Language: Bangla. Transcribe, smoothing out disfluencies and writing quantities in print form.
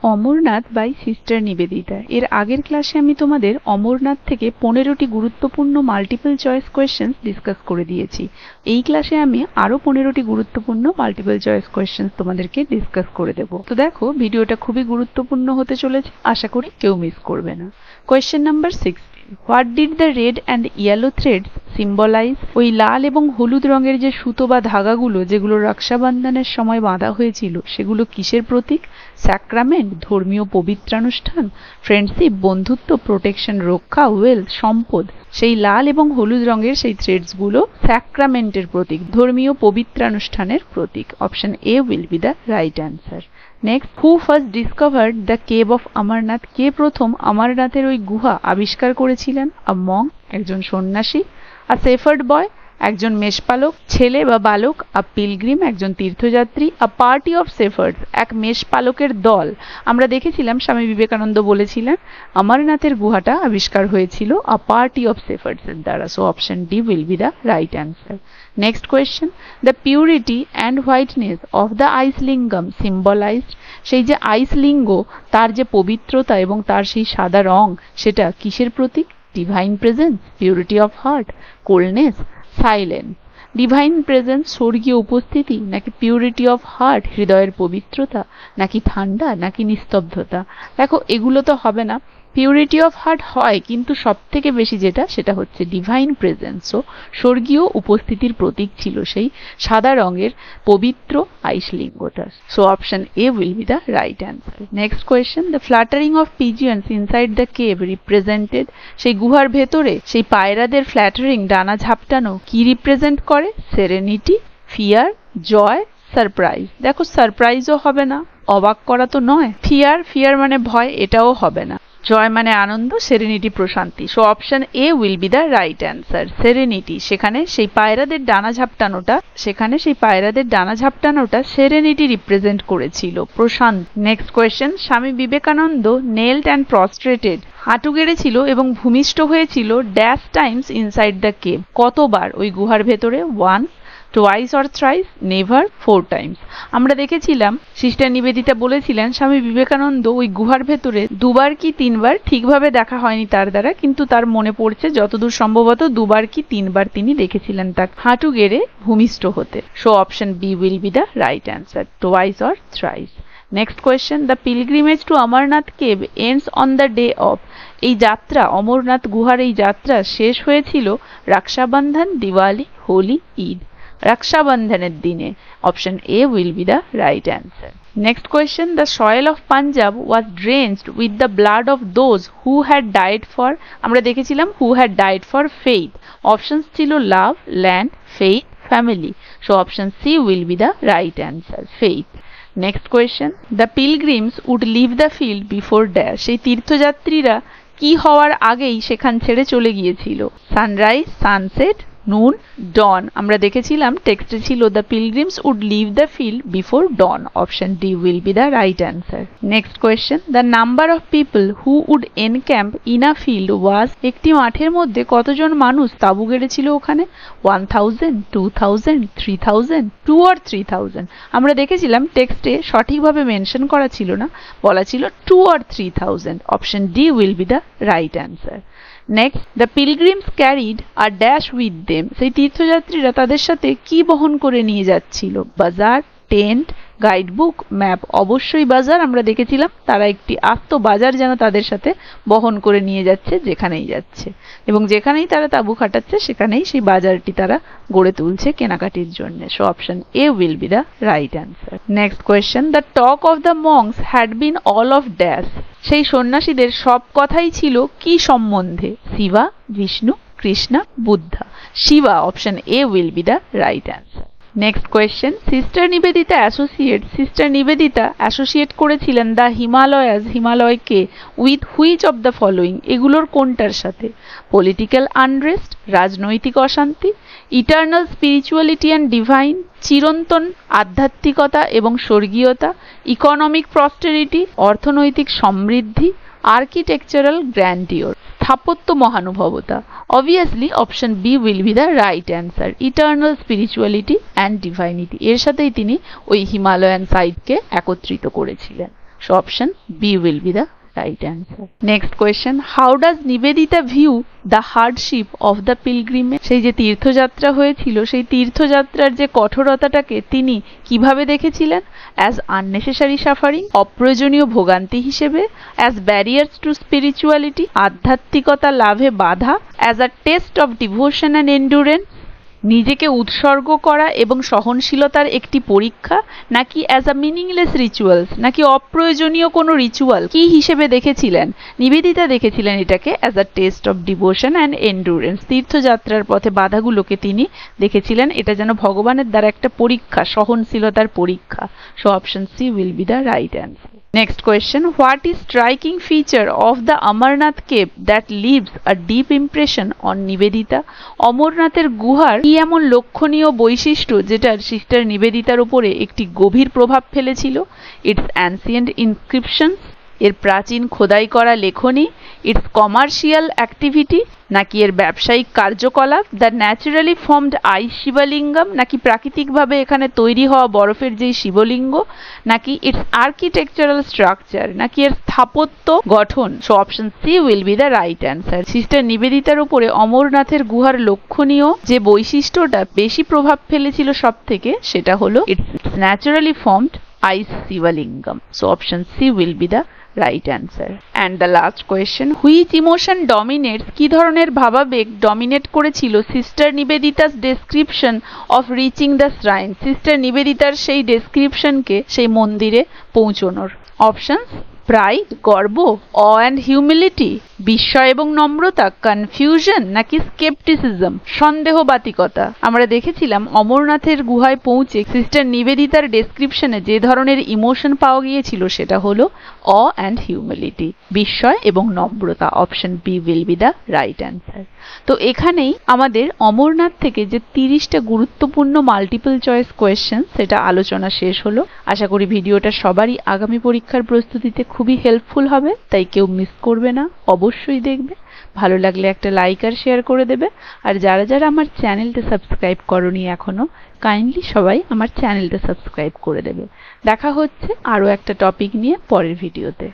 Amarnath by sister Nivedita. এর আগের ক্লাসে আমি তোমাদের অমরনাথ থেকে 15টি গুরুত্বপূর্ণ মাল্টিপল চয়েস কোয়েশ্চেন্স ডিসকাস করে দিয়েছি। এই ক্লাসে আমি আরো 15টি গুরুত্বপূর্ণ মাল্টিপল চয়েস কোয়েশ্চেন্স তোমাদেরকে ডিসকাস করে দেব। তো দেখো, ভিডিওটা খুবই গুরুত্বপূর্ণ হতে চলেছে, আশা করি কেউ মিস করবে না। Question number 16, what did the red and yellow threads symbolize? ওই লাল এবং হলুদ রঙের যে সুতো বা ধাগাগুলো যেগুলো রক্ষাবন্ধনের সময় বাঁধা হয়েছিল, সেগুলো কিসের প্রতীক? স্যাক্রামেন্ট, ধর্মীয় পবিত্রানুষ্ঠান, ফ্রেন্ডশিপ, বন্ধুত্ব, প্রোটেকশন, রক্ষা, ওয়েলথ, সম্পদ। সেই লাল এবং হলুদ রঙের সেই থ্রেডস গুলো স্যাক্রামেন্টের প্রতীক, ধর্মীয় পবিত্রানুষ্ঠানের প্রতীক। Option A will be the right answer. Next, who first discovered the cave of Amarnath? কে প্রথম অমরনাথের ওই গুহা আবিষ্কার করেছিলেন? আ মঙ্ক, একজন সন্ন্যাসী। আ শেফার্ড বয়, একজন মেষপালক ছেলে বা বালক। আ পিলগ্রিম, একজন তীর্থযাত্রী। আ পার্টি অফ শেফার্ডস, এক মেষপালকের দল। আমরা দেখেছিলাম স্বামী বিবেকানন্দ বলেছিলেন অমরনাথের গুহাটা আবিষ্কার হয়েছিল আ পার্টি অফ শেফার্ডস এর দ্বারা। So option D will be the right answer. Next question, the purity and whiteness of the আইসলিঙ্গম symbolised? সেই যে আইসলিঙ্গ, তার যে পবিত্রতা এবং তার সেই সাদা রং, সেটা কিসের প্রতীক? Divine presence, purity of heart, coldness, silence. Divine presence স্বর্গীয় উপস্থিতি, নাকি পিউরিটি অফ হার্ট হৃদয়ের পবিত্রতা, নাকি ঠান্ডা, নাকি নিস্তব্ধতা? দেখো, এগুলো তো হবে না। পিউরিটি অফ হার্ট হয়, কিন্তু সব থেকে বেশি যেটা, সেটা হচ্ছে ডিভাইন প্রেজেন্স। ও স্বর্গীয় উপস্থিতির প্রতীক ছিল সেই সাদা রঙের পবিত্র আইসলিঙ্গটা। So option A will be the right answer. Next question, the fluttering of pigeons inside the cave represented? সেই গুহার ভেতরে সেই পায়রাদের ফ্ল্যাটারিং, ডানা ঝাপটানো, কি রিপ্রেজেন্ট করে? সেরেনিটি, ফিয়ার, জয়, সারপ্রাইজ। দেখো, সারপ্রাইজও হবে না, অবাক করা তো নয়। ফিয়ার মানে ভয়, এটাও হবে না। জয় মানে আনন্দ, সেরেনিটি প্রশান্তি। So option A will be the right answer, serenity. সেখানে সেই পায়রাদের ডানা ঝাপটানোটা সেরেনিটি রিপ্রেজেন্ট করেছিল, প্রশান্ত। Next question, Swami Vivekananda নেলড and প্রস্ট্রেটেড, হাঁটু গেড়েছিল এবং ভূমিষ্ঠ হয়েছিল dash Times inside the cave? কতবার ওই গুহার ভেতরে? 1, twice or thrice, never, 4 times। আমরা দেখেছিলাম সিস্টার নিবেদিতা বলেছিলেন স্বামী বিবেকানন্দ ওই গুহার ভেতরে 2বার কি 3বার, ঠিকভাবে দেখা হয়নি তার দ্বারা, কিন্তু তার মনে পড়ছে যতদূর সম্ভবত 2বার কি 3বার তিনি দেখেছিলেন তার হাঁটু গেড়ে ভূমিষ্ঠ হতে। So option B will be the right answer, twice or thrice। Next question, the pilgrimage to Amarnath cave ends on the day of? এই যাত্রা, অমরনাথ গুহার এই যাত্রা শেষ হয়েছিল রক্ষাবন্ধন, দিওয়ালি, হোলি, ঈদ। রক্ষাবন্ধনের দিনে। Option A will be the right answer. Next question, the soil of Punjab was drenched with the blood of those who had died for? আমরা দেখেছিলাম who had died for faith. Options ছিল love, land, faith, family. So option C will be the right answer, faith. Next question, the pilgrims would leave the field before dash? সেই তীর্থযাত্রীরা কি হওয়ার আগেই সেখান ছেড়ে চলে গিয়েছিল? সানরাইজ, সানসেট, নুন, ডন। আমরা দেখেছিলাম টেক্সটে ছিল the pilgrims would leave the field before dawn. Option D will be the right answer. Next question, the number of people who would encamp in a field was? একটি মাঠের মধ্যে কতজন মানুষ তাঁবু গেড়েছিল ওখানে? 1000, 2000, 3000, 2 or 3000। আমরা দেখেছিলাম টেক্সটে সঠিকভাবে মেনশন করা ছিল না, বলা ছিল 2 or 3000। Option D will be the right answer. Next, the pilgrims carried a dash with them? সেই তীর্থযাত্রীরা তাদের সাথে কি বহন করে নিয়ে যাচ্ছিল? বাজার, টেন্ট, গাইডবুক, ম্যাপ। অবশ্যই বাজার। আমরা দেখেছিলাম তারা একটি আস্ত বাজার যেন তাদের সাথে বহন করে নিয়ে যাচ্ছে যেখানেই যাচ্ছে, এবং যেখানেই তারা তাঁবু খাটাচ্ছে সেখানেই সেই বাজারটি তারা গড়ে তুলছে কেনাকাটির জন্য। So option A will be the right answer. Next question, the talk of the monks had been all of dash? সেই সন্ন্যাসীদের সব কথাই ছিল কি সম্বন্ধে? Shiva, Vishnu, Krishna, Buddha. Shiva. Option A will be the right answer. Next question, sister Nivedita associate করেছিলেন দ্য হিমালয়াস, হিমালয়কে, with which of the following? এগুলোর কোনটার সাথে? পলিটিক্যাল আনরেস্ট, রাজনৈতিক অশান্তি, ইটার্নাল স্পিরিচুয়ালিটি অ্যান্ড ডিভাইন, চিরন্তন আধ্যাত্মিকতা এবং স্বর্গীয়তা, ইকোনমিক প্রসপেরিটি, অর্থনৈতিক সমৃদ্ধি, আর্কিটেকচারাল গ্র্যান্ডিওর, স্থাপত্য মহানুভবতা। Obviously option B will be the right answer, eternal spirituality and divinity. এর সাথেই তিনি ওই হিমালয়ান সাইডকে একত্রিত করেছিলেন। So option B will be the right answer. Next question, how does Nivedita view the hardship of the pilgrimage? সেই যে তীর্থযাত্রা হয়েছিল সেই তীর্থযাত্রার যে কঠোরতাটাকে তিনি কিভাবে দেখেছিলেন? as unnecessary suffering, অপ্রয়োজনীয় ভোগান্তি হিসেবে, as barriers to spirituality, আধ্যাত্মিকতা লাভে বাধা, as a test of devotion and endurance, নিজেকে উৎসর্গ করা এবং সহনশীলতার একটি পরীক্ষা, নাকি অ্যাজ আ মিনিংলেস রিচুয়ালস, নাকি অপ্রয়োজনীয় কোনো রিচুয়াল, কি হিসেবে দেখেছিলেন? নিবেদিতা দেখেছিলেন এটাকে as a test of devotion and endurance. তীর্থযাত্রার পথে বাধাগুলোকে তিনি দেখেছিলেন এটা যেন ভগবানের দ্বারা একটা পরীক্ষা, সহনশীলতার পরীক্ষা। So option C will be the right answer. Next question, what is striking feature of the Amarnath cave that leaves a deep impression on Nivedita? অমরনাথের গুহার কি এমন লক্ষণীয় বৈশিষ্ট্য যেটার সিস্টার নিবেদিতার উপরে একটি গভীর প্রভাব ফেলেছিল? ইটস অ্যানসিয়েন্ট ইনস্ক্রিপশনস, এর প্রাচীন খোদাই করা লেখনী, ইটস কমার্শিয়াল অ্যাক্টিভিটি, নাকি এর ব্যবসায়িক কার্যকলাপ, the naturally formed ice shivalingam, নাকি প্রাকৃতিকভাবে এখানে তৈরি হওয়া বরফের যেই শিবলিঙ্গ, নাকি ইটস আর্কিটেকচারাল স্ট্রাকচার, নাকি এর স্থাপত্য গঠন। So option C will be the right answer. Sister নিবেদিতার উপরে অমরনাথের গুহার লক্ষণীয় যে বৈশিষ্ট্যটা বেশি প্রভাব ফেলেছিল সব থেকে সেটা হলো it's naturally formed ice Shivalingam. So option C will be the right answer. And the last question, which emotion dominates, কি ধরনের ভাবাবেগ ডমিনেট করেছিল sister Nivedita's description of reaching the shrine? Sister নিবেদিতার সেই ডেসক্রিপশনকে সেই মন্দিরে পৌঁছানোর। অপশনস, প্রাইড, গর্ব, অ অ্যান্ড হিউমিলিটি, বিস্ময় এবং নম্রতা, কনফিউশন, নাকি স্কেপটিসিজম, সন্দেহবাতিকতা। আমরা দেখেছিলাম অমরনাথের গুহায় পৌঁছে সিস্টার নিবেদিতার ডেসক্রিপশনে যে ধরনের ইমোশন পাওয়া গিয়েছিল সেটা হলো অ অ্যান্ড হিউমিলিটি, বিস্ময় এবং নম্রতা। Option B will be the right answer. তো এখানেই আমাদের অমরনাথ থেকে যে 30টা গুরুত্বপূর্ণ মাল্টিপল চয়েস কোয়েশ্চেন সেটা আলোচনা শেষ হলো। আশা করি ভিডিওটা সবারই আগামী পরীক্ষার প্রস্তুতিতে খুবই হেল্পফুল হবে, তাই কেউ মিস করবে না, অবশ্যই দেখবে। ভালো লাগলে একটা লাইক আর শেয়ার করে দেবে। আর যারা যারা আমার চ্যানেলটা সাবস্ক্রাইব করনি এখনো, কাইন্ডলি সবাই আমার চ্যানেলটা সাবস্ক্রাইব করে দেবে। দেখা হচ্ছে আরও একটা টপিক নিয়ে পরের ভিডিওতে।